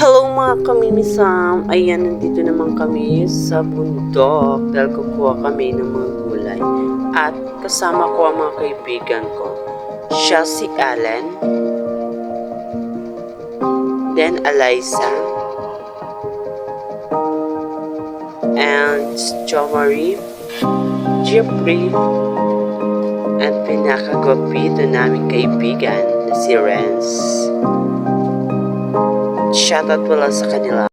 Hello mga kamimisam! Ayan, nandito naman kami sa bundok dahil kukuha kami ng mga gulay. At kasama ko ang mga kaibigan ko. Siya si Allen, then Eliza, and Jo Marie, Jeffrey, at pinakagwapito naming kaibigan na si Renz. Shoutout pala sa kanila.